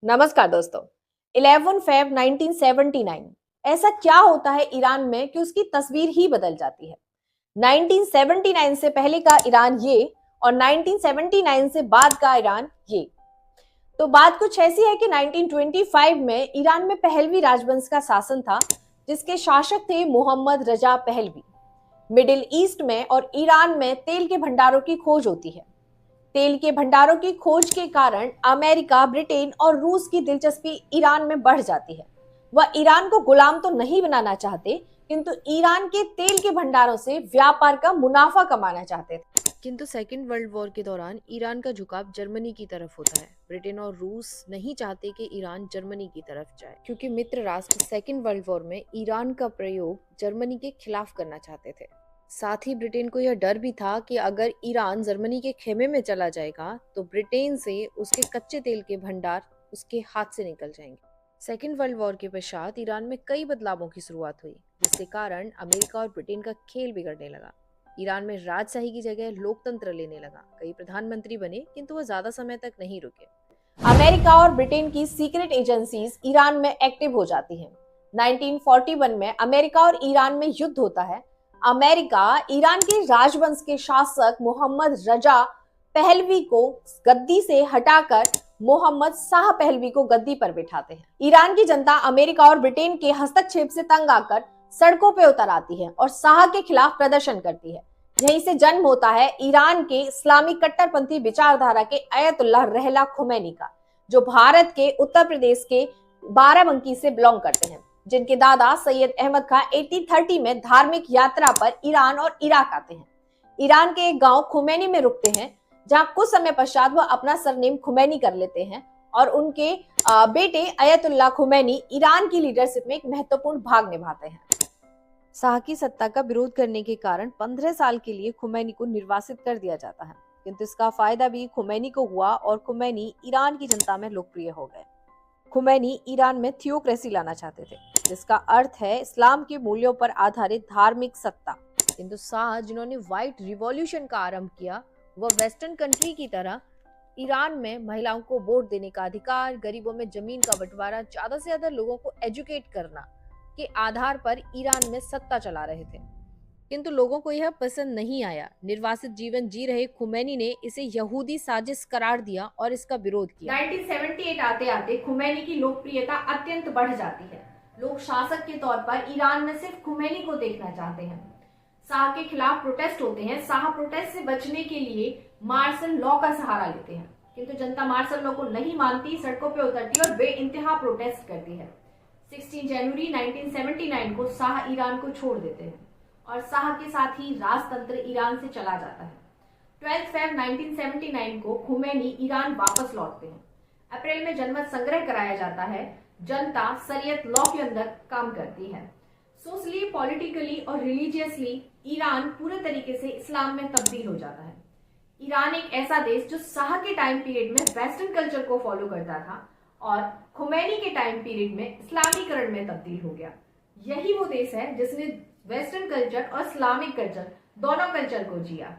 नमस्कार दोस्तों। 11 फेब 1979 ऐसा क्या होता है ईरान में कि उसकी तस्वीर ही बदल जाती है। 1979 से पहले का ईरान ये और 1979 से बाद का ईरान ये। तो बात कुछ ऐसी है कि 1925 में ईरान में पहलवी राजवंश का शासन था, जिसके शासक थे Mohammad Reza Pahlavi. Middle East में और ईरान में तेल के भंडारों की खोज होती है। तेल के भंडारों की खोज के कारण अमेरिका, ब्रिटेन और रूस की दिलचस्पी ईरान में बढ़ जाती है। वह ईरान को गुलाम तो नहीं बनाना चाहते, किंतु ईरान के तेल के भंडारों से व्यापार का मुनाफा कमाना चाहते थे। किंतु सेकेंड वर्ल्ड वॉर के दौरान ईरान का झुकाव जर्मनी की तरफ होता है। ब्रिटेन और रूस नहीं चाहते कि ईरान जर्मनी की तरफ जाए, क्योंकि मित्र राष्ट्र सेकेंड वर्ल्ड वॉर में ईरान का प्रयोग जर्मनी के खिलाफ करना चाहते थे। साथ ही ब्रिटेन को यह डर भी था कि अगर ईरान जर्मनी के खेमे में चला जाएगा तो ब्रिटेन से उसके कच्चे तेल के भंडार उसके हाथ से निकल जाएंगे। सेकेंड वर्ल्ड वॉर के पश्चात ईरान में कई बदलावों की शुरुआत हुई, जिसके कारण अमेरिका और ब्रिटेन का खेल बिगड़ने लगा। ईरान में राजशाही की जगह लोकतंत्र लेने लगा। कई प्रधानमंत्री बने, किंतु वह ज्यादा समय तक नहीं रुके। अमेरिका और ब्रिटेन की सीक्रेट एजेंसीज ईरान में एक्टिव हो जाती हैं। 1941 में अमेरिका और ईरान में युद्ध होता है। अमेरिका ईरान के राजवंश के शासक मोहम्मद रजा पहलवी को गद्दी से हटाकर मोहम्मद शाह पहलवी को गद्दी पर बिठाते हैं। ईरान की जनता अमेरिका और ब्रिटेन के हस्तक्षेप से तंग आकर सड़कों पर उतर आती है और शाह के खिलाफ प्रदर्शन करती है। यहीं से जन्म होता है ईरान के इस्लामिक कट्टरपंथी विचारधारा के अयतुल्लाह रहला खुमैनी का, जो भारत के उत्तर प्रदेश के बाराबंकी से बिलोंग करते हैं, जिनके दादा सैयद अहमद खां 1830 में धार्मिक यात्रा पर ईरान और इराक आते हैं। ईरान के एक गांव खुमैनी में रुकते हैं, जहां कुछ समय पश्चात वह अपना सरनेम खुमैनी कर लेते हैं और उनके बेटे अयतुल्लाह खुमैनी ईरान की लीडरशिप में एक महत्वपूर्ण भाग निभाते हैं। शाह की सत्ता का विरोध करने के कारण 15 साल के लिए खुमैनी को निर्वासित कर दिया जाता है, किंतु इसका फायदा भी खुमैनी को हुआ और खुमैनी ईरान की जनता में लोकप्रिय हो गए। खुमैनी ईरान में थियोक्रेसी लाना चाहते थे, जिसका अर्थ है इस्लाम के मूल्यों पर आधारित धार्मिक सत्ता। किंतु शाह, जिन्होंने व्हाइट रिवॉल्यूशन का आरंभ किया, वह वेस्टर्न कंट्री की तरह ईरान में महिलाओं को वोट देने का अधिकार, गरीबों में जमीन का बंटवारा, ज्यादा से ज्यादा लोगों को एजुकेट करना के आधार पर ईरान में सत्ता चला रहे थे। किंतु लोगों को यह पसंद नहीं आया। निर्वासित जीवन जी रहे खुमैनी ने इसे यहूदी साजिश करार दिया और इसका विरोध किया। 1978 आते आते खुमैनी की लोकप्रियता अत्यंत बढ़ जाती है। लोग शासक के तौर पर ईरान में सिर्फ खुमैनी को देखना चाहते हैं। शाह के खिलाफ प्रोटेस्ट होते हैं। शाह प्रोटेस्ट से बचने के लिए मार्शल लॉ का सहारा लेते हैं, किंतु जनता मार्शल लॉ को नहीं मानती, सड़कों पर उतरती और बेइंतहा प्रोटेस्ट करती है। 16 जनवरी 1979 को शाह ईरान को छोड़ देते हैं और शाह के साथ ही राजतंत्र ईरान से चला जाता है। 12 फेब 1979 को खुमैनी ईरान वापस लौटते हैं। अप्रैल में जनमत संग्रह कराया जाता है। जनता शरीयत लॉ के अंदर काम करती है। सोशली, पॉलिटिकली और रिलीजियसली ईरान पूरे तरीके से इस्लाम में तब्दील हो जाता है। ईरान एक ऐसा देश जो शाह के टाइम पीरियड में वेस्टर्न कल्चर को फॉलो करता था और खुमैनी के टाइम पीरियड में इस्लामीकरण में तब्दील हो गया। यही वो देश है जिसने वेस्टर्न कल्चर और इस्लामिक कल्चर दोनों कल्चर को जिया।